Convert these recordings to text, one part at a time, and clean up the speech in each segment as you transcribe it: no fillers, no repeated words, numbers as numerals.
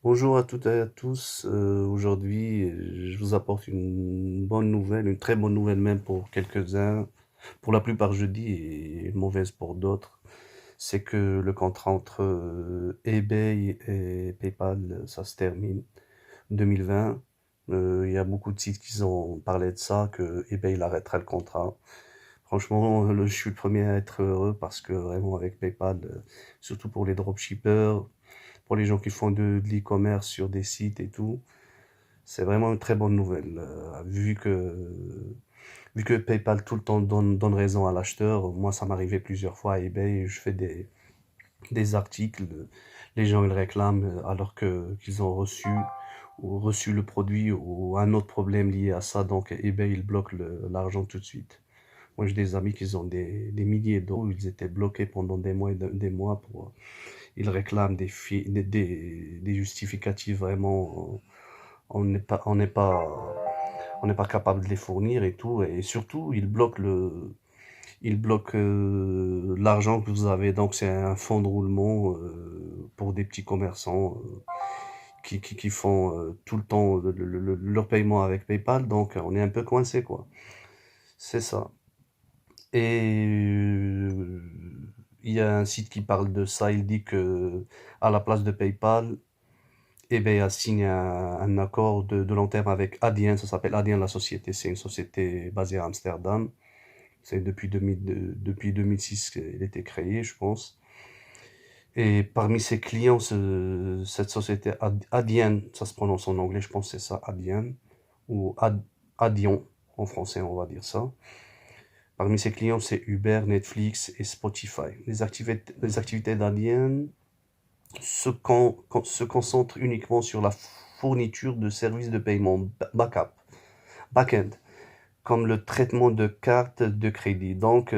Bonjour à toutes et à tous. Aujourd'hui, je vous apporte une bonne nouvelle, une très bonne nouvelle même pour quelques-uns. Pour la plupart, je dis, et une mauvaise pour d'autres. C'est que le contrat entre eBay et PayPal, ça se termine 2020. Il y a beaucoup de sites qui ont parlé de ça, que eBay il arrêtera le contrat. Franchement, je suis le premier à être heureux parce que vraiment avec PayPal, surtout pour les dropshippers, pour les gens qui font de l'e-commerce sur des sites et tout, c'est vraiment une très bonne nouvelle. Vu que PayPal tout le temps donne raison à l'acheteur, moi ça m'arrivait plusieurs fois à eBay, je fais des articles, les gens ils réclament alors que qu'ils ont reçu le produit ou un autre problème lié à ça, donc eBay il bloque l'argent tout de suite. Moi j'ai des amis qui ont des milliers d'euros, ils étaient bloqués pendant des mois et des mois ils réclament des justificatifs vraiment, on n'est pas capable de les fournir et tout, et surtout, ils bloquent l'argent que vous avez, donc c'est un fonds de roulement pour des petits commerçants qui font tout le temps leur paiement avec PayPal, donc on est un peu coincé, quoi. C'est ça. Et il y a un site qui parle de ça, il dit que à la place de PayPal, eBay a signé un accord de long terme avec Adyen, ça s'appelle Adyen la société, c'est une société basée à Amsterdam. C'est depuis 2006 qu'elle a été créée, je pense. Et parmi ses clients, cette société Adyen, ça se prononce en anglais, je pense que c'est ça, Adyen, ou Adyen en français, on va dire ça. Parmi ses clients, c'est Uber, Netflix et Spotify. Les activités d'Adyen se concentrent uniquement sur la fourniture de services de paiement back-end, comme le traitement de cartes de crédit. Donc,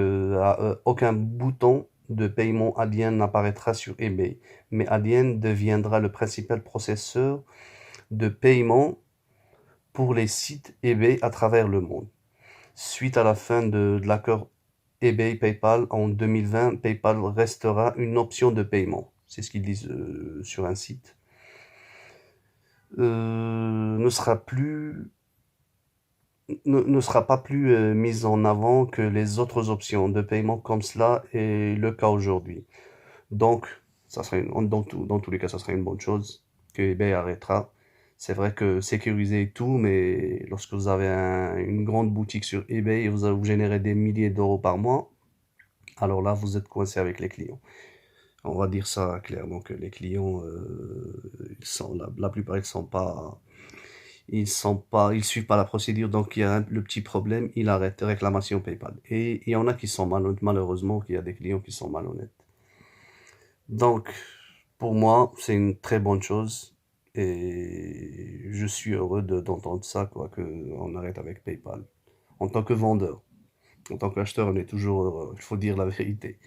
aucun bouton de paiement Adyen n'apparaîtra sur eBay, mais Adyen deviendra le principal processeur de paiement pour les sites eBay à travers le monde. Suite à la fin de l'accord eBay-PayPal en 2020, PayPal restera une option de paiement. C'est ce qu'ils disent sur un site. Ne sera plus ne sera pas plus mise en avant que les autres options de paiement comme cela est le cas aujourd'hui. Donc, ça serait dans tous les cas, ça serait une bonne chose que eBay arrêtera. C'est vrai que sécuriser et tout, mais lorsque vous avez une grande boutique sur eBay et vous générez des milliers d'euros par mois, alors là, vous êtes coincé avec les clients. On va dire ça clairement que les clients, la plupart, ils suivent pas la procédure, donc il y a le petit problème, il arrête réclamation PayPal. Et il y en a qui sont malhonnêtes, malheureusement, qu'il y a des clients qui sont malhonnêtes. Donc, pour moi, c'est une très bonne chose et je suis heureux d'entendre ça, quoi, que on arrête avec PayPal. En tant que vendeur, en tant qu'acheteur, on est toujours heureux, il faut dire la vérité.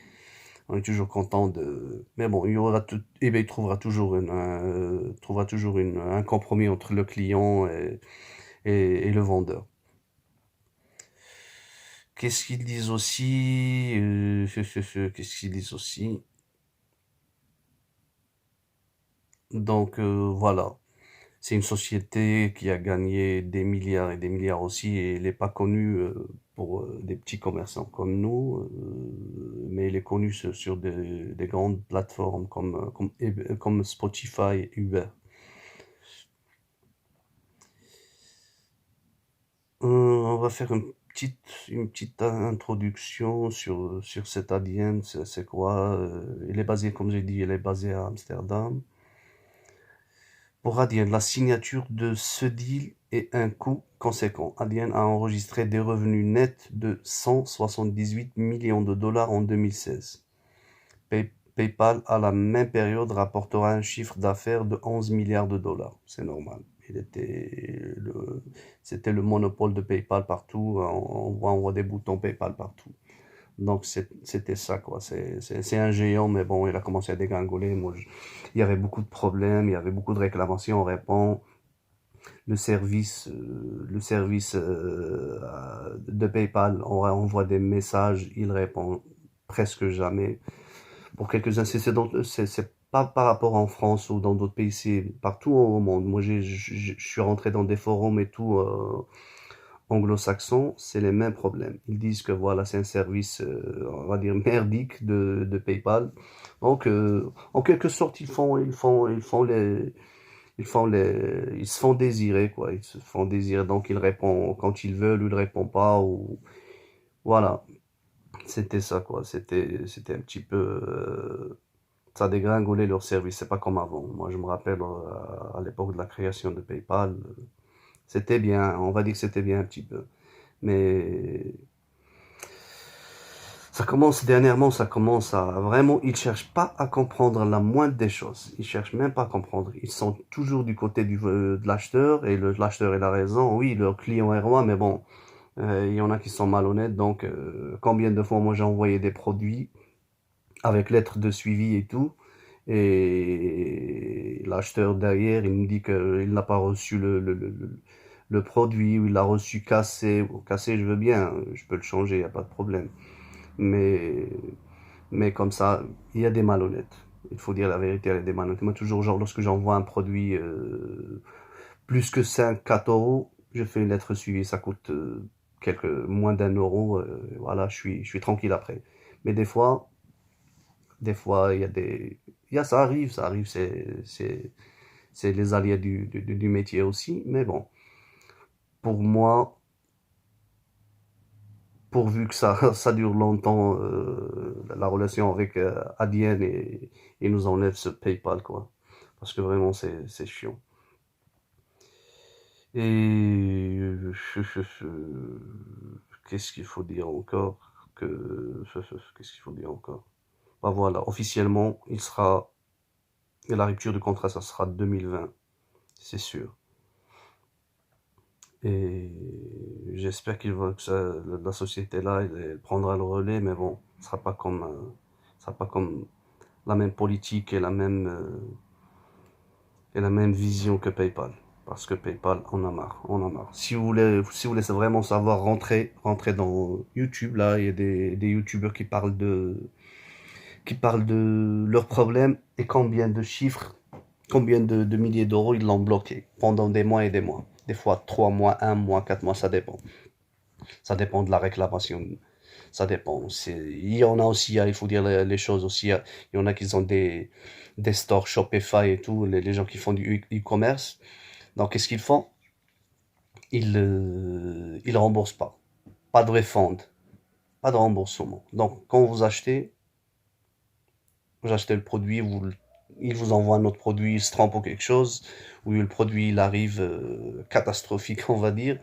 On est toujours content de. Mais bon, il y aura tout. eBay trouvera toujours un compromis entre le client et le vendeur. Qu'est-ce qu'ils disent aussi Qu'est-ce qu'ils disent aussi Donc voilà, c'est une société qui a gagné des milliards et des milliards aussi et elle n'est pas connue pour des petits commerçants comme nous, mais elle est connue sur des grandes plateformes comme Spotify et Uber. On va faire une petite introduction sur cette alien, c'est quoi? Elle est basée, comme j'ai dit, elle est basée à Amsterdam. Pour Adyen, la signature de ce deal est un coût conséquent. Adyen a enregistré des revenus nets de 178 millions de dollars en 2016. PayPal, à la même période, rapportera un chiffre d'affaires de 11 milliards de dollars. C'est normal. C'était le monopole de PayPal partout. On voit des boutons PayPal partout. Donc c'était ça, quoi. C'est un géant, mais bon, il a commencé à dégringoler. Il y avait beaucoup de problèmes, il y avait beaucoup de réclamations. On répond. Le service de PayPal, on envoie des messages, il répond presque jamais. Pour quelques-uns, c'est pas par rapport en France ou dans d'autres pays, c'est partout au monde. Moi, je suis rentré dans des forums et tout, anglo-saxons, c'est les mêmes problèmes. Ils disent que voilà, c'est un service, on va dire merdique de PayPal. Donc, en quelque sorte, ils se font désirer, quoi. Ils se font désirer, donc ils répondent quand ils veulent ou ils répondent pas, ou voilà. C'était ça, quoi. C'était un petit peu, ça dégringolait leur service. C'est pas comme avant. Moi, je me rappelle, à l'époque de la création de PayPal, c'était bien. On va dire que c'était bien un petit peu. Mais dernièrement, ça commence à vraiment, ils cherchent pas à comprendre la moindre des choses. Ils cherchent même pas à comprendre. Ils sont toujours du côté de l'acheteur et l'acheteur a raison. Oui, leur client est roi, mais bon, il y en a qui sont malhonnêtes. Donc, combien de fois moi j'ai envoyé des produits avec lettre de suivi et tout, et l'acheteur derrière, il me dit qu'il n'a pas reçu le produit, ou il l'a reçu cassé. Cassé, je veux bien, je peux le changer, il n'y a pas de problème. Mais, mais comme ça, il y a des malhonnêtes. Il faut dire la vérité, il y a des malhonnêtes. Moi, toujours, genre, lorsque j'envoie un produit plus que 5, 4 euros, je fais une lettre suivie. Ça coûte moins d'1 euro. Voilà, je suis tranquille après. Mais des fois, ça arrive, c'est les aléas du métier aussi. Mais bon, pour moi, pourvu que ça, ça dure longtemps, la relation avec Adyen, et nous enlève ce PayPal, quoi. Parce que vraiment, c'est chiant. Et qu'est-ce qu'il faut dire encore qu'est-ce qu'il faut dire encore? Bah voilà, officiellement, la rupture du contrat, ça sera 2020, c'est sûr. Et j'espère que la société là, elle prendra le relais, mais bon, ce sera pas comme la même politique et la même vision que PayPal. Parce que PayPal, on a marre, on a marre. Si vous voulez vraiment savoir, rentrer dans YouTube, là, il y a des YouTubeurs qui parlent de leurs problèmes et combien de milliers d'euros ils l'ont bloqué pendant des mois et des mois. Des fois 3 mois, 1 mois, 4 mois, ça dépend. Ça dépend de la réclamation. Ça dépend. Il y en a aussi, il faut dire les choses aussi. Il y en a qui ont des stores Shopify et tout, les gens qui font du e-commerce. Donc, qu'est-ce qu'ils font? Ils remboursent pas. Pas de refund. Pas de remboursement. Donc, quand vous achetez le produit, il vous envoie un autre produit, il se trompe ou quelque chose, ou le produit il arrive catastrophique, on va dire.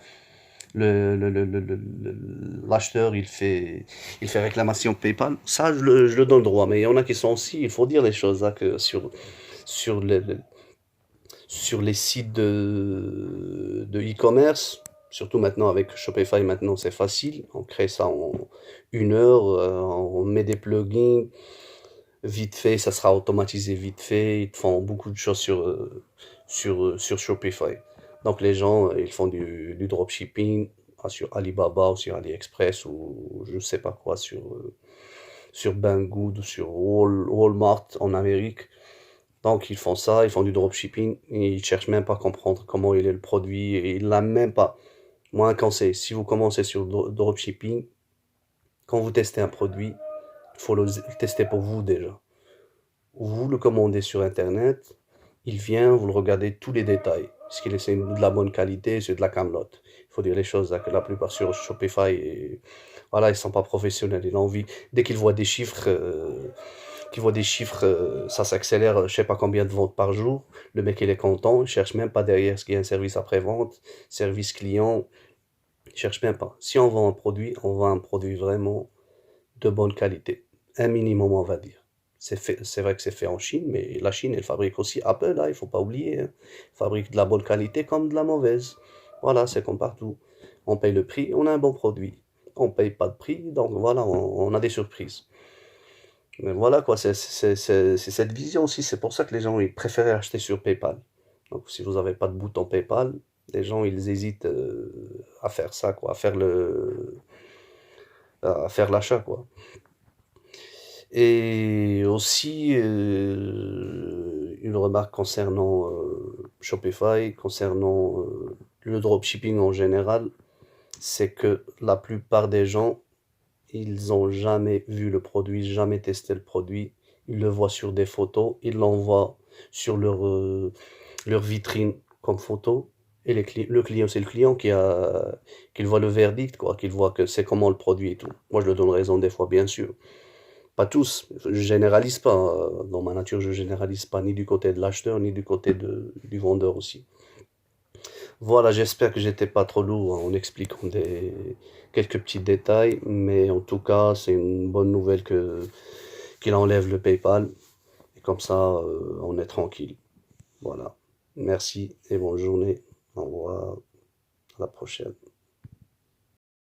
L'acheteur il fait réclamation PayPal. Ça, je le donne le droit. Mais il y en a qui sont aussi, il faut dire les choses, hein, que sur sur les sites de e-commerce, surtout maintenant avec Shopify, maintenant c'est facile. On crée ça en 1 heure, on met des plugins, vite fait, ça sera automatisé vite fait. Ils font beaucoup de choses sur Shopify. Donc les gens, ils font du dropshipping sur Alibaba ou sur AliExpress ou je sais pas quoi, sur Banggood ou sur Walmart en Amérique. Donc ils font ça, ils font du dropshipping et ils cherchent même pas à comprendre comment il est le produit, et ils l'ont même pas. Moi, un conseil, si vous commencez sur le dropshipping, quand vous testez un produit, il faut le tester pour vous déjà. Vous le commandez sur Internet, il vient, vous le regardez tous les détails. Est-ce qu'il est de la bonne qualité, c'est de la camelote. Il faut dire les choses, là, que la plupart sur Shopify, voilà, ils sont pas professionnels. Ils ont envie, dès qu'ils voient des chiffres, ça s'accélère, je sais pas combien de ventes par jour. Le mec, il est content, il cherche même pas derrière ce qu'il y a un service après-vente, service client, il cherche même pas. Si on vend un produit, on vend un produit vraiment de bonne qualité. Un minimum, on va dire. C'est vrai que c'est fait en Chine, mais la Chine, elle fabrique aussi Apple, là, il faut pas oublier, hein. Fabrique de la bonne qualité comme de la mauvaise. Voilà, c'est comme partout. On paye le prix, on a un bon produit. On paye pas de prix, donc voilà, on a des surprises. Mais voilà quoi, c'est cette vision aussi. C'est pour ça que les gens ils préfèrent acheter sur PayPal. Donc si vous n'avez pas de bouton PayPal, les gens ils hésitent à faire ça quoi, à faire l'achat quoi. Et aussi, une remarque concernant Shopify, concernant le dropshipping en général, c'est que la plupart des gens, ils ont jamais vu le produit, jamais testé le produit. Ils le voient sur des photos, ils l'envoient sur leur vitrine comme photo. Et le client, c'est le client qu'il voit le verdict, quoi, qu'il voit que c'est comment le produit et tout. Moi, je le donne raison des fois, bien sûr. Pas tous, je généralise pas. Dans ma nature, je généralise pas ni du côté de l'acheteur, ni du côté du vendeur aussi. Voilà, j'espère que j'étais pas trop lourd en expliquant quelques petits détails, mais en tout cas, c'est une bonne nouvelle qu'il enlève le PayPal. Et comme ça, on est tranquille. Voilà. Merci et bonne journée. Au revoir. À la prochaine.